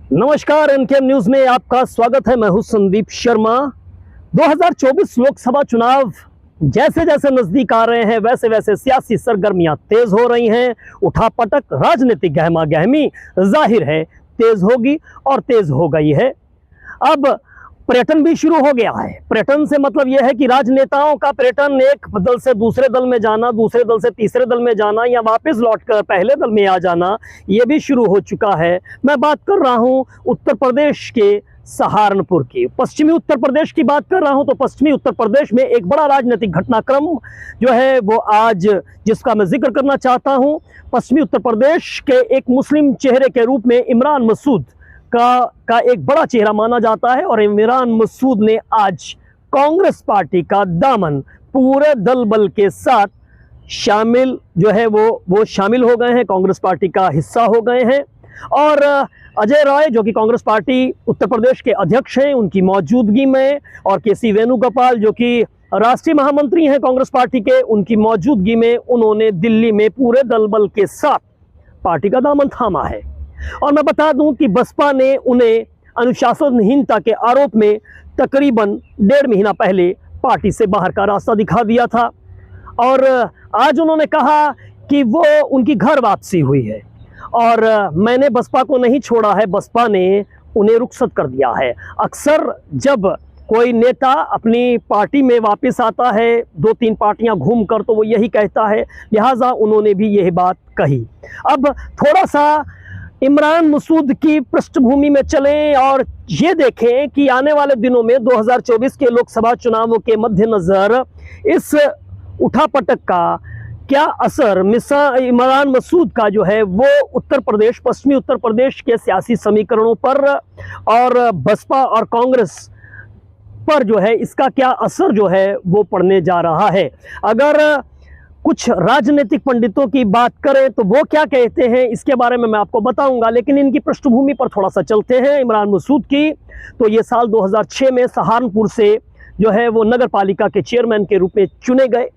नमस्कार, एनकेएम न्यूज में आपका स्वागत है। मैं हूं संदीप शर्मा। 2024 लोकसभा चुनाव जैसे जैसे नजदीक आ रहे हैं वैसे वैसे सियासी सरगर्मियां तेज हो रही हैं। उठापटक, राजनीतिक गहमा गहमी जाहिर है तेज होगी और तेज हो गई है। अब पर्यटन भी शुरू हो गया है। पर्यटन से मतलब यह है कि राजनेताओं का पर्यटन, एक दल से दूसरे दल में जाना, दूसरे दल से तीसरे दल में जाना या वापस लौटकर पहले दल में आ जाना, ये भी शुरू हो चुका है। मैं बात कर रहा हूं उत्तर प्रदेश के सहारनपुर की। पश्चिमी उत्तर प्रदेश की बात कर रहा हूं तो पश्चिमी उत्तर प्रदेश में एक बड़ा राजनीतिक घटनाक्रम जो है वो आज जिसका मैं जिक्र करना चाहता हूं। पश्चिमी उत्तर प्रदेश के एक मुस्लिम चेहरे के रूप में इमरान मसूद का एक बड़ा चेहरा माना जाता है और इमरान मसूद ने आज कांग्रेस पार्टी का दामन पूरे दल बल के साथ शामिल जो है वो शामिल हो गए हैं, कांग्रेस पार्टी का हिस्सा हो गए हैं। और अजय राय जो कि कांग्रेस पार्टी उत्तर प्रदेश के अध्यक्ष हैं, उनकी मौजूदगी में, और केसी वेणुगोपाल जो कि राष्ट्रीय महामंत्री हैं कांग्रेस पार्टी के, उनकी मौजूदगी में उन्होंने दिल्ली में पूरे दल बल के साथ पार्टी का दामन थामा है। और मैं बता दूं कि बसपा ने उन्हें अनुशासनहीनता के आरोप में तकरीबन 1.5 महीना पहले पार्टी से बाहर का रास्ता दिखा दिया था और आज उन्होंने कहा कि वो उनकी घर वापसी हुई है और मैंने बसपा को नहीं छोड़ा है, बसपा ने उन्हें रुखसत कर दिया है। अक्सर जब कोई नेता अपनी पार्टी में वापस आता है 2-3 पार्टियां घूमकर तो वो यही कहता है, लिहाजा उन्होंने भी यही बात कही। अब थोड़ा सा इमरान मसूद की पृष्ठभूमि में चलें और ये देखें कि आने वाले दिनों में 2024 के लोकसभा चुनावों के मद्देनजर इस उठापटक का क्या असर इमरान मसूद का जो है वो उत्तर प्रदेश, पश्चिमी उत्तर प्रदेश के सियासी समीकरणों पर और बसपा और कांग्रेस पर जो है इसका क्या असर जो है वो पड़ने जा रहा है। अगर कुछ राजनीतिक पंडितों की बात करें तो वो क्या कहते हैं इसके बारे में मैं आपको बताऊंगा, लेकिन इनकी पृष्ठभूमि पर थोड़ा सा चलते हैं। इमरान मसूद की तो ये साल 2006 में सहारनपुर से जो है वो नगर पालिका के चेयरमैन के रूप में चुने गए।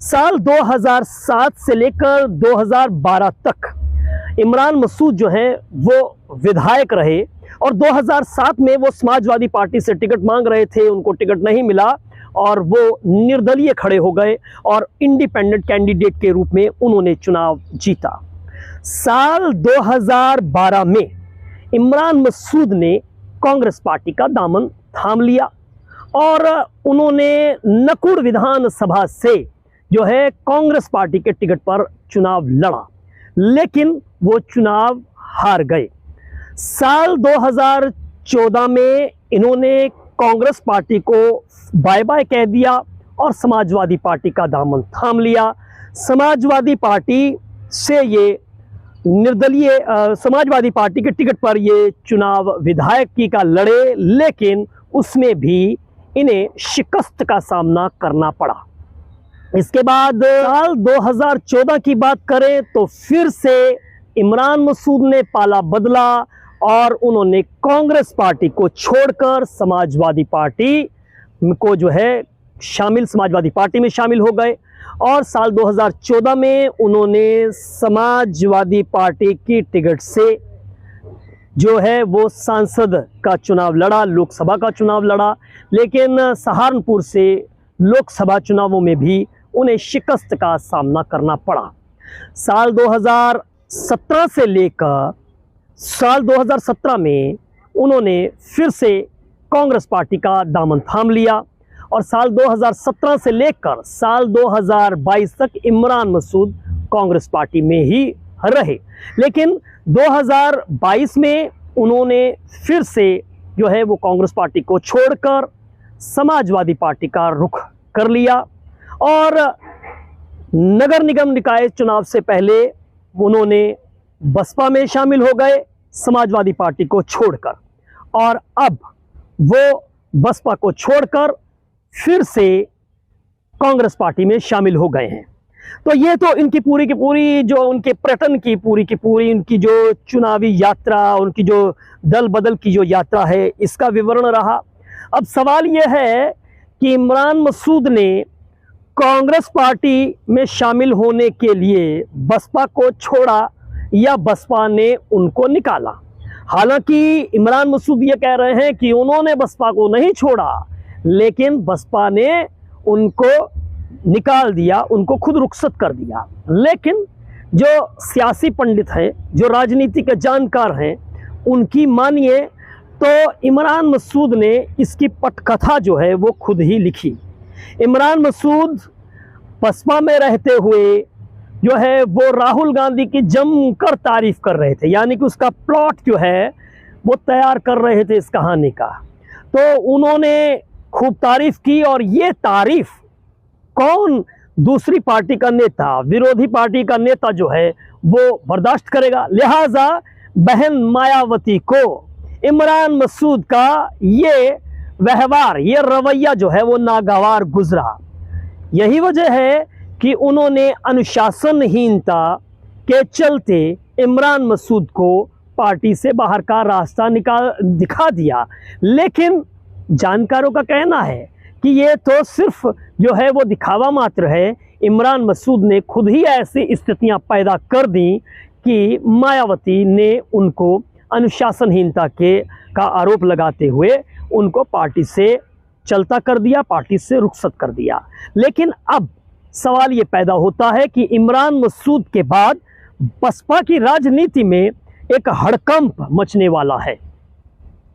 साल 2007 से लेकर 2012 तक इमरान मसूद जो है वो विधायक रहे और 2007 में वो समाजवादी पार्टी से टिकट मांग रहे थे, उनको टिकट नहीं मिला और वो निर्दलीय खड़े हो गए और इंडिपेंडेंट कैंडिडेट के रूप में उन्होंने चुनाव जीता। साल 2012 में इमरान मसूद ने कांग्रेस पार्टी का दामन थाम लिया और उन्होंने नकुड़ विधानसभा से जो है कांग्रेस पार्टी के टिकट पर चुनाव लड़ा, लेकिन वो चुनाव हार गए। साल 2014 में इन्होंने कांग्रेस पार्टी को बाय बाय कह दिया और समाजवादी पार्टी का दामन थाम लिया। समाजवादी पार्टी से ये निर्दलीय समाजवादी पार्टी के टिकट पर ये चुनाव विधायक की का लड़े, लेकिन उसमें भी इन्हें शिकस्त का सामना करना पड़ा। इसके बाद साल 2014 की बात करें तो फिर से इमरान मसूद ने पाला बदला और उन्होंने कांग्रेस पार्टी को छोड़कर समाजवादी पार्टी को जो है समाजवादी पार्टी में शामिल हो गए और साल 2014 में उन्होंने समाजवादी पार्टी की टिकट से जो है वो सांसद का चुनाव लड़ा, लोकसभा का चुनाव लड़ा, लेकिन सहारनपुर से लोकसभा चुनावों में भी उन्हें शिकस्त का सामना करना पड़ा। साल 2017 से लेकर साल 2017 में उन्होंने फिर से कांग्रेस पार्टी का दामन थाम लिया और साल 2017 से लेकर साल 2022 तक इमरान मसूद कांग्रेस पार्टी में ही रहे, लेकिन 2022 में उन्होंने फिर से जो है वो कांग्रेस पार्टी को छोड़कर समाजवादी पार्टी का रुख कर लिया और नगर निगम निकाय चुनाव से पहले उन्होंने बसपा में शामिल हो गए समाजवादी पार्टी को छोड़कर, और अब वो बसपा को छोड़कर फिर से कांग्रेस पार्टी में शामिल हो गए हैं। तो ये तो इनकी पूरी की पूरी जो उनके पर्यटन की पूरी उनकी जो चुनावी यात्रा, उनकी जो दल बदल की जो यात्रा है, इसका विवरण रहा। अब सवाल यह है कि इमरान मसूद ने कांग्रेस पार्टी में शामिल होने के लिए बसपा को छोड़ा या बसपा ने उनको निकाला। हालांकि इमरान मसूद ये कह रहे हैं कि उन्होंने बसपा को नहीं छोड़ा, लेकिन बसपा ने उनको निकाल दिया, उनको खुद रुखसत कर दिया। लेकिन जो सियासी पंडित हैं, जो राजनीति के जानकार हैं, उनकी मानिए तो इमरान मसूद ने इसकी पटकथा जो है वो खुद ही लिखी। इमरान मसूद बसपा में रहते हुए जो है वो राहुल गांधी की जमकर तारीफ कर रहे थे, यानी कि उसका प्लॉट जो है वो तैयार कर रहे थे इस कहानी का। तो उन्होंने खूब तारीफ की, और ये तारीफ कौन दूसरी पार्टी का नेता, विरोधी पार्टी का नेता जो है वो बर्दाश्त करेगा। लिहाजा बहन मायावती को इमरान मसूद का ये व्यवहार, ये रवैया जो है वो नागवार गुजरा। यही वजह है कि उन्होंने अनुशासनहीनता के चलते इमरान मसूद को पार्टी से बाहर का रास्ता दिखा दिया। लेकिन जानकारों का कहना है कि ये तो सिर्फ जो है वो दिखावा मात्र है। इमरान मसूद ने खुद ही ऐसी स्थितियां पैदा कर दी कि मायावती ने उनको अनुशासनहीनता का आरोप लगाते हुए उनको पार्टी से चलता कर दिया, पार्टी से रुखसत कर दिया। लेकिन अब सवाल ये पैदा होता है कि इमरान मसूद के बाद बसपा की राजनीति में एक हड़कंप मचने वाला है।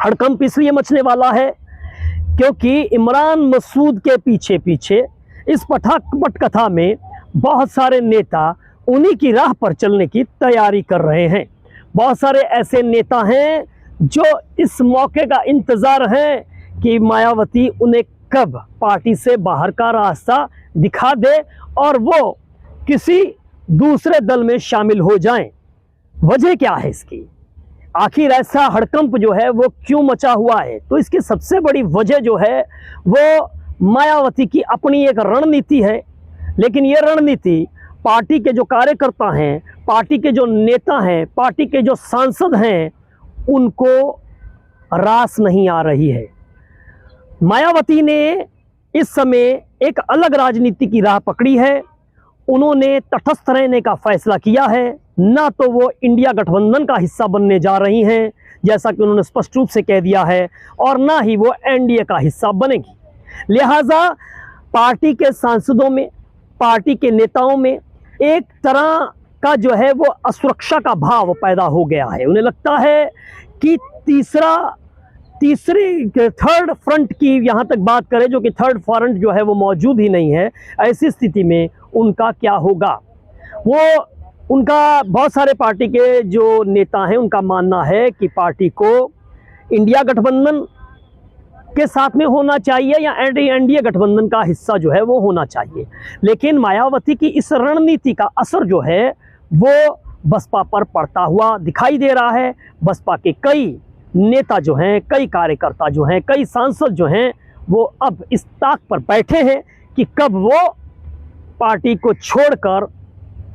हड़कंप इसलिए मचने वाला है क्योंकि इमरान मसूद के पीछे पीछे इस पटकथा में बहुत सारे नेता उन्हीं की राह पर चलने की तैयारी कर रहे हैं। बहुत सारे ऐसे नेता हैं जो इस मौके का इंतजार है कि मायावती उन्हें कब पार्टी से बाहर का रास्ता दिखा दे और वो किसी दूसरे दल में शामिल हो जाएं। वजह क्या है इसकी? आखिर ऐसा हड़कंप जो है वो क्यों मचा हुआ है? तो इसकी सबसे बड़ी वजह जो है वो मायावती की अपनी एक रणनीति है। लेकिन ये रणनीति पार्टी के जो कार्यकर्ता हैं, पार्टी के जो नेता हैं, पार्टी के जो सांसद हैं, उनको रास नहीं आ रही है। मायावती ने इस समय एक अलग राजनीति की राह पकड़ी है। उन्होंने तटस्थ रहने का फैसला किया है। ना तो वो इंडिया गठबंधन का हिस्सा बनने जा रही हैं, जैसा कि उन्होंने स्पष्ट रूप से कह दिया है, और ना ही वो एनडीए का हिस्सा बनेगी। लिहाजा पार्टी के सांसदों में, पार्टी के नेताओं में एक तरह का जो है वो असुरक्षा का भाव पैदा हो गया है। उन्हें लगता है कि थर्ड फ्रंट की यहाँ तक बात करें, जो कि थर्ड फ्रंट जो है वो मौजूद ही नहीं है, ऐसी स्थिति में उनका क्या होगा। उनका बहुत सारे पार्टी के जो नेता हैं उनका मानना है कि पार्टी को इंडिया गठबंधन के साथ में होना चाहिए या एनडीए गठबंधन का हिस्सा जो है वो होना चाहिए। लेकिन मायावती की इस रणनीति का असर जो है वो बसपा पर पड़ता हुआ दिखाई दे रहा है। बसपा के कई नेता जो हैं, कई कार्यकर्ता जो हैं, कई सांसद जो हैं, वो अब इस ताक पर बैठे हैं कि कब वो पार्टी को छोड़कर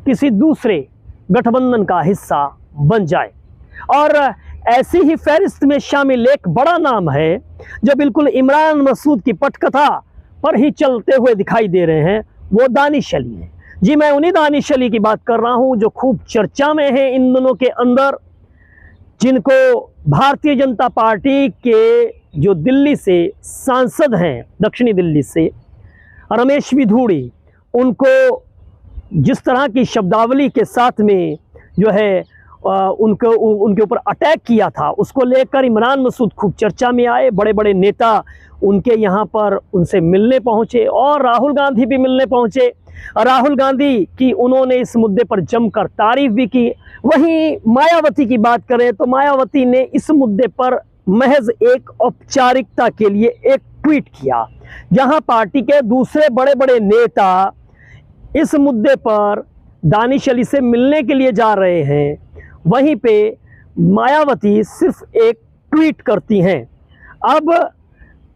किसी दूसरे गठबंधन का हिस्सा बन जाए। और ऐसी ही फहरिस्त में शामिल एक बड़ा नाम है जो बिल्कुल इमरान मसूद की पटकथा पर ही चलते हुए दिखाई दे रहे हैं, वो दानिश अली हैं। जी, मैं उन्हीं दानिश अली की बात कर रहा हूं जो खूब चर्चा में है इन दिनों के अंदर, जिनको भारतीय जनता पार्टी के जो दिल्ली से सांसद हैं, दक्षिणी दिल्ली से रमेश विधूड़ी, उनको जिस तरह की शब्दावली के साथ में जो है उनके ऊपर अटैक किया था, उसको लेकर इमरान मसूद खूब चर्चा में आए। बड़े बड़े नेता उनके यहाँ पर उनसे मिलने पहुँचे और राहुल गांधी भी मिलने पहुँचे। राहुल गांधी की उन्होंने इस मुद्दे पर जमकर तारीफ भी की। वहीं मायावती की बात करें तो मायावती ने इस मुद्दे पर महज एक औपचारिकता के लिए एक ट्वीट किया, जहां पार्टी के दूसरे बड़े बड़े नेता इस मुद्दे पर दानिश अली से मिलने के लिए जा रहे हैं, वहीं पे मायावती सिर्फ एक ट्वीट करती हैं। अब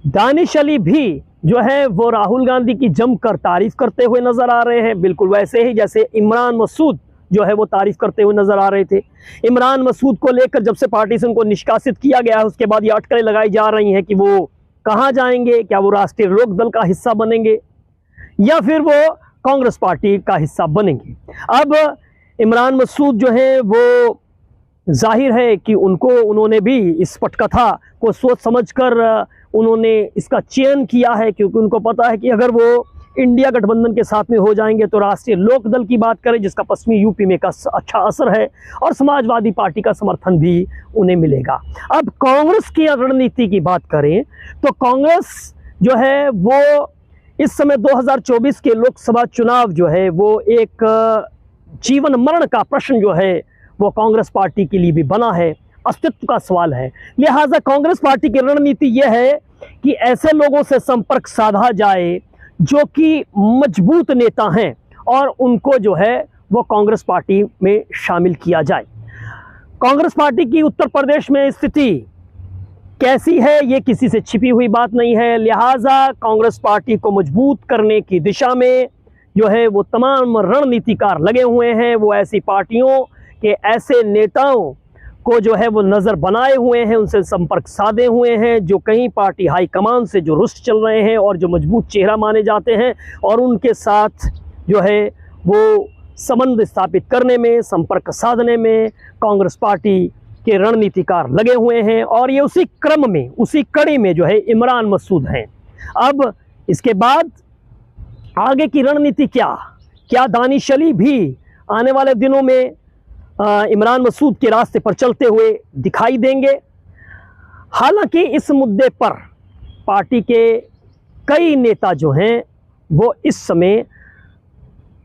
दानिश अली भी जो है वो राहुल गांधी की जमकर तारीफ करते हुए नजर आ रहे हैं, बिल्कुल वैसे ही जैसे इमरान मसूद जो है वो तारीफ करते हुए नजर आ रहे थे। इमरान मसूद को लेकर जब से पार्टी से उनको निष्कासित किया गया है, उसके बाद ये अटकलें लगाई जा रही हैं कि वो कहाँ जाएंगे, क्या वो राष्ट्रीय लोक दल का हिस्सा बनेंगे या फिर वो कांग्रेस पार्टी का हिस्सा बनेंगे। अब इमरान मसूद जो है वो जाहिर है कि उन्होंने भी इस पटकथा को सोच समझकर उन्होंने इसका चयन किया है, क्योंकि उनको पता है कि अगर वो इंडिया गठबंधन के साथ में हो जाएंगे तो राष्ट्रीय लोकदल की बात करें, जिसका पश्चिमी यूपी में का अच्छा असर है, और समाजवादी पार्टी का समर्थन भी उन्हें मिलेगा। अब कांग्रेस की रणनीति की बात करें तो कांग्रेस जो है वो इस समय 2024 के लोकसभा चुनाव जो है वो एक जीवन मरण का प्रश्न जो है वो कांग्रेस पार्टी के लिए भी बना है, अस्तित्व का सवाल है। लिहाजा कांग्रेस पार्टी की रणनीति यह है कि ऐसे लोगों से संपर्क साधा जाए जो कि मजबूत नेता हैं और उनको जो है वो कांग्रेस पार्टी में शामिल किया जाए। कांग्रेस पार्टी की उत्तर प्रदेश में स्थिति कैसी है ये किसी से छिपी हुई बात नहीं है। लिहाजा कांग्रेस पार्टी को मजबूत करने की दिशा में जो है वो तमाम रणनीतिकार लगे हुए हैं। वो ऐसी पार्टियों के ऐसे नेताओं को जो है वो नज़र बनाए हुए हैं, उनसे संपर्क साधे हुए हैं जो कहीं पार्टी हाईकमान से जो रुष्ट चल रहे हैं और जो मजबूत चेहरा माने जाते हैं, और उनके साथ जो है वो संबंध स्थापित करने में, संपर्क साधने में कांग्रेस पार्टी के रणनीतिकार लगे हुए हैं। और ये उसी क्रम में, उसी कड़ी में जो है इमरान मसूद हैं। अब इसके बाद आगे की रणनीति क्या दानिश अली भी आने वाले दिनों में इमरान मसूद के रास्ते पर चलते हुए दिखाई देंगे? हालांकि इस मुद्दे पर पार्टी के कई नेता जो हैं वो इस समय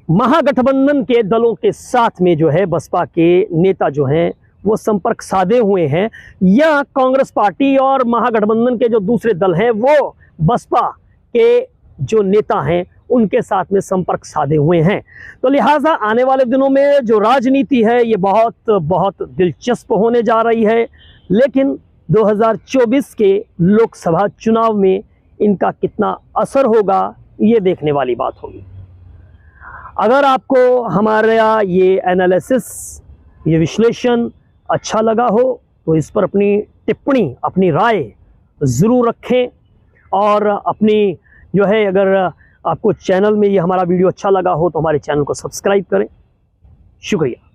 महागठबंधन के दलों के साथ में जो है बसपा के नेता जो हैं वो संपर्क साधे हुए हैं, या कांग्रेस पार्टी और महागठबंधन के जो दूसरे दल हैं वो बसपा के जो नेता हैं उनके साथ में संपर्क साधे हुए हैं। तो लिहाजा आने वाले दिनों में जो राजनीति है ये बहुत दिलचस्प होने जा रही है, लेकिन 2024 के लोकसभा चुनाव में इनका कितना असर होगा ये देखने वाली बात होगी। अगर आपको हमारा ये एनालिसिस, ये विश्लेषण अच्छा लगा हो तो इस पर अपनी टिप्पणी, अपनी राय ज़रूर रखें, और अपनी जो है अगर आपको चैनल में ये हमारा वीडियो अच्छा लगा हो तो हमारे चैनल को सब्सक्राइब करें। शुक्रिया।